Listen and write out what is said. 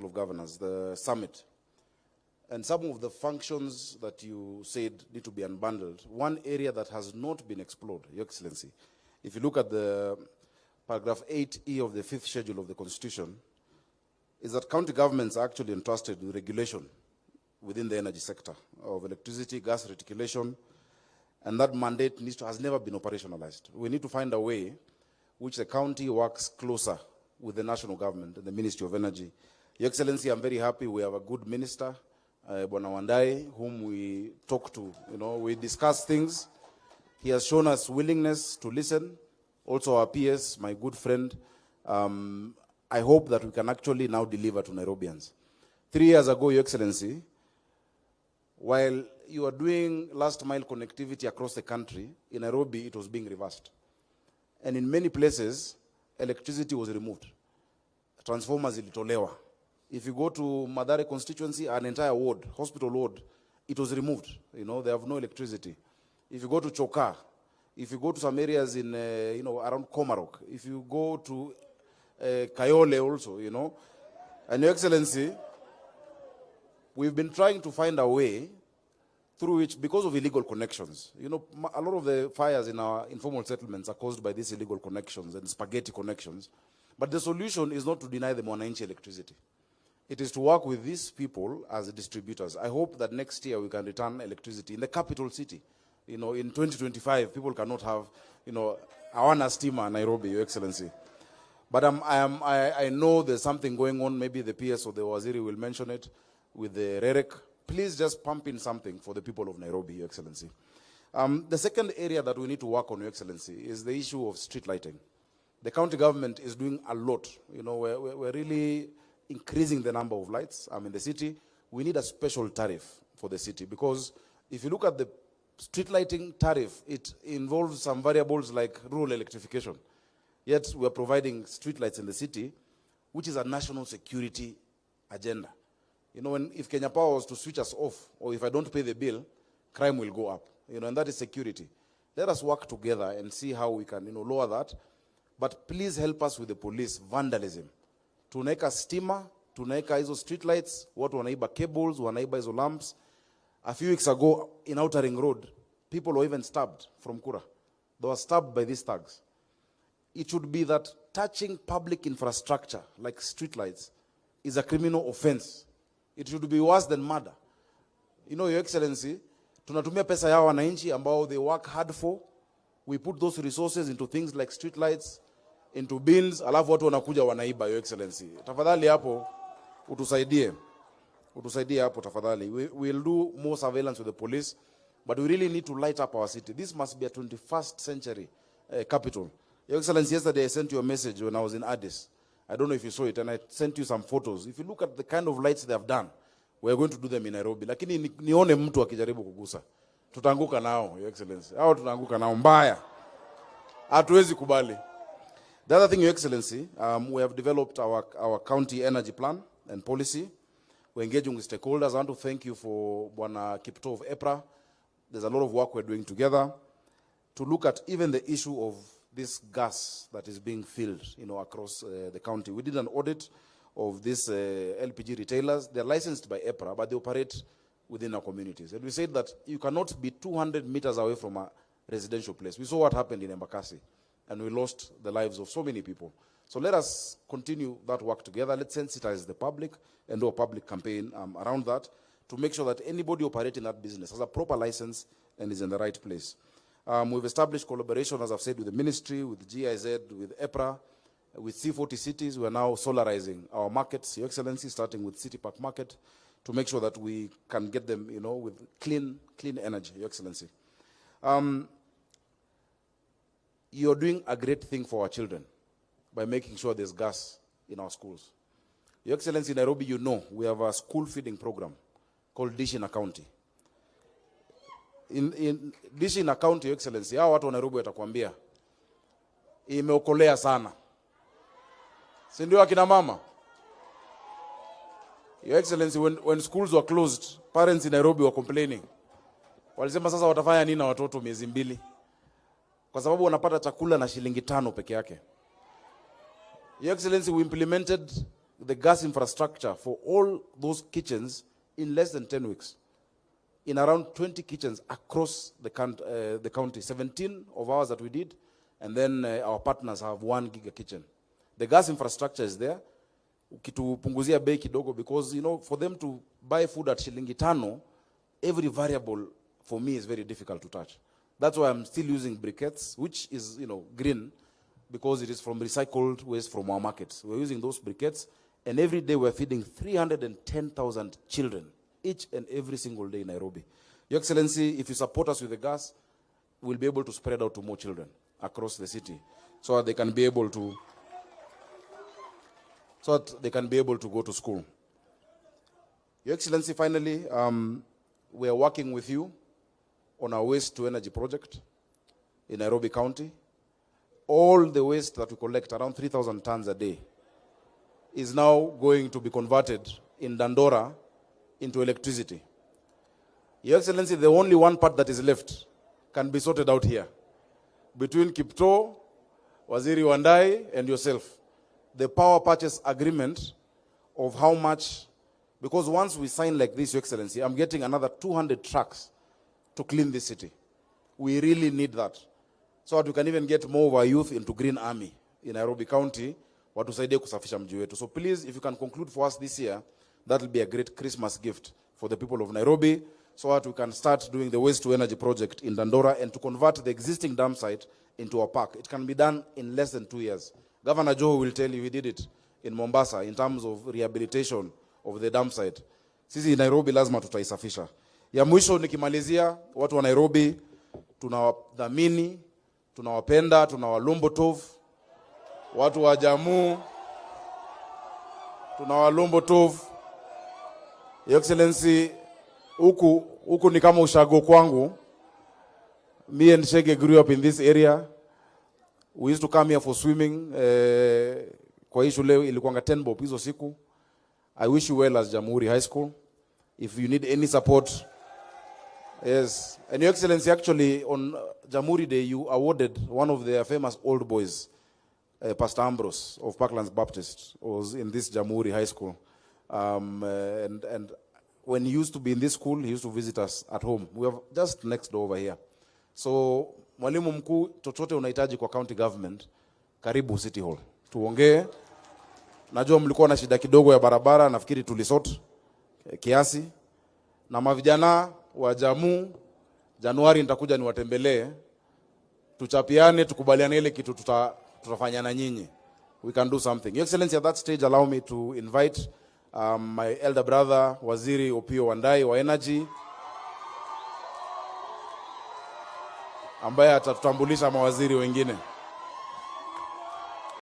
of Governors, the summit, and some of the functions that you said need to be unbundled. One area that has not been explored, Your Excellency, if you look at the paragraph 8E of the 5th schedule of the Constitution, is that county governments are actually entrusted with regulation within the energy sector of electricity, gas reticulation, and that mandate has never been operationalized. We need to find a way which the county works closer with the national government and the Ministry of Energy. Your Excellency, I'm very happy we have a good minister, Bwana Wandai, whom we talk to. We discuss things. He has shown us willingness to listen. Also our PS, my good friend. I hope that we can actually now deliver to Nairobians. 3 years ago, Your Excellency, while you are doing last mile connectivity across the country, in Nairobi it was being reversed. And in many places, electricity was removed. Transformers ilitolewa. If you go to Mathare constituency, an entire ward, hospital ward, it was removed. They have no electricity. If you go to Choka, if you go to some areas in, around Komarok, if you go to Kayole also, And Your Excellency, we've been trying to find a way through which, because of illegal connections, a lot of the fires in our informal settlements are caused by these illegal connections and spaghetti connections. But the solution is not to deny them wananchi electricity. It is to work with these people as distributors. I hope that next year we can return electricity in the capital city. In 2025, people cannot have, Awana Stima Nairobi, Your Excellency. But I know there's something going on. Maybe the PS or the Waziri will mention it with the REREC. Please just pump in something for the people of Nairobi, Your Excellency. The second area that we need to work on, Your Excellency, is the issue of street lighting. The county government is doing a lot. We're really increasing the number of lights in the city. We need a special tariff for the city, because if you look at the street lighting tariff, it involves some variables like rural electrification. Yet we're providing street lights in the city, which is a national security agenda. If Kenya Power was to switch us off, or if I don't pay the bill, crime will go up. And that is security. Let us work together and see how we can, lower that. But please help us with the police vandalism. Tunaweka stima, tunaweka hizo street lights, watu wanaiba cables, wanaiba hizo lamps. A few weeks ago in Outer Ring Road, people were even stabbed from Kura. They were stabbed by these thugs. It should be that touching public infrastructure like street lights is a criminal offense. It should be worse than murder. Your Excellency, tunatumia pesa ya wananchi ambao they work hard for. We put those resources into things like street lights, into bins, alafu watu wanakuja wanaiba, Your Excellency. Tafadhali hapo utusaidie. Utusaidie hapo tafadhali. We'll do more surveillance with the police, but we really need to light up our city. This must be a 21st century capital. Your Excellency, yesterday I sent you a message when I was in Addis. I don't know if you saw it, and I sent you some photos. If you look at the kind of lights they have done, we're going to do them in Nairobi. Lakini nione mtu akijaribu kugusa. Tutaanguka nao, Your Excellency. Hao tutaanguka nao mbaya. Hatuwezi kubali. The other thing, Your Excellency, we have developed our county energy plan and policy. We're engaging with stakeholders. I want to thank you for Bwana Kipto of EPRA. There's a lot of work we're doing together to look at even the issue of this gas that is being filled, across the county. We did an audit of these LPG retailers. They're licensed by EPRA, but they operate within our communities. And we said that you cannot be 200 meters away from a residential place. We saw what happened in Embakasi, and we lost the lives of so many people. So let us continue that work together. Let's sensitize the public and do a public campaign around that to make sure that anybody operating that business has a proper license and is in the right place. We've established collaboration, as I've said, with the ministry, with GIZ, with EPRA, with C40 cities. We are now solarizing our markets, Your Excellency, starting with City Park Market, to make sure that we can get them, with clean energy, Your Excellency. You're doing a great thing for our children by making sure there's gas in our schools. Your Excellency, in Nairobi, we have a school feeding program called Dish in a County. In Dish in a County, Your Excellency, hao watu wa Nairobi watakwambia imeokolea sana. Si ndio akina mama? Your Excellency, when schools were closed, parents in Nairobi were complaining. Walisema sasa watafanya nini na watoto miezi 2? Kwa sababu wanapata chakula na shilingi 5 peke yake. Your Excellency, we implemented the gas infrastructure for all those kitchens in less than 10 weeks. In around 20 kitchens across the county, 17 of ours that we did, and then our partners have 1 giga kitchen. The gas infrastructure is there. Ukitupunguzia bei kidogo, because for them to buy food at shilingi 5, every variable for me is very difficult to touch. That's why I'm still using briquettes, which is green, because it is from recycled waste from our markets. We're using those briquettes, and every day we're feeding 310,000 children each and every single day in Nairobi. Your Excellency, if you support us with the gas, we'll be able to spread out to more children across the city, so that they can be able to go to school. Your Excellency, finally, we are working with you on our waste to energy project in Nairobi County. All the waste that we collect, around 3,000 tons a day, is now going to be converted in Dandora into electricity. Your Excellency, the only one part that is left can be sorted out here between Kipto, Waziri Wandai, and yourself. The power purchase agreement of how much, because once we sign like this, Your Excellency, I'm getting another 200 trucks to clean this city. We really need that, so that we can even get more of our youth into Green Army in Nairobi County, watusaidie kusafisha mji wetu. So please, if you can conclude for us this year, that will be a great Christmas gift for the people of Nairobi, so that we can start doing the waste to energy project in Dandora and to convert the existing dam site into a park. It can be done in less than 2 years. Governor Joe will tell you he did it in Mombasa in terms of rehabilitation of the dam site. Sisi in Nairobi lazima tutaisafisha. Ya mwisho nikimalizia, watu wa Nairobi tunawadhamini, tunawapenda, tunawalombo tov. Watu wa Jamhuri tunawalombo tov. Your Excellency, huku ni kama ushago kwangu. Me and Shege grew up in this area. We used to come here for swimming. Kwa hii shule ilikuanga 10 bob hizo siku. I wish you well as Jamhuri High School. If you need any support. Yes. And Your Excellency, actually on Jamhuri Day, you awarded one of their famous old boys, Pastor Ambrose of Parklands Baptist, was in this Jamhuri High School. And when he used to be in this school, he used to visit us at home. We are just next door over here. So, mwalimu mkuu, chochote unahitaji kwa county government, karibu City Hall. Tuongee. Najua mlikuwa na shida kidogo ya barabara, nafikiri tulisort kiasi. Na mavijana wa Jamhuri, Januari nitakuja niwatembelee. Tuchapiane, tukubaliane ile kitu tutafanya na nyinyi. We can do something. Your Excellency, at that stage, allow me to invite my elder brother, Waziri Opio Wandai wa Energy, ambaye atatutambulisha mawaziri wengine.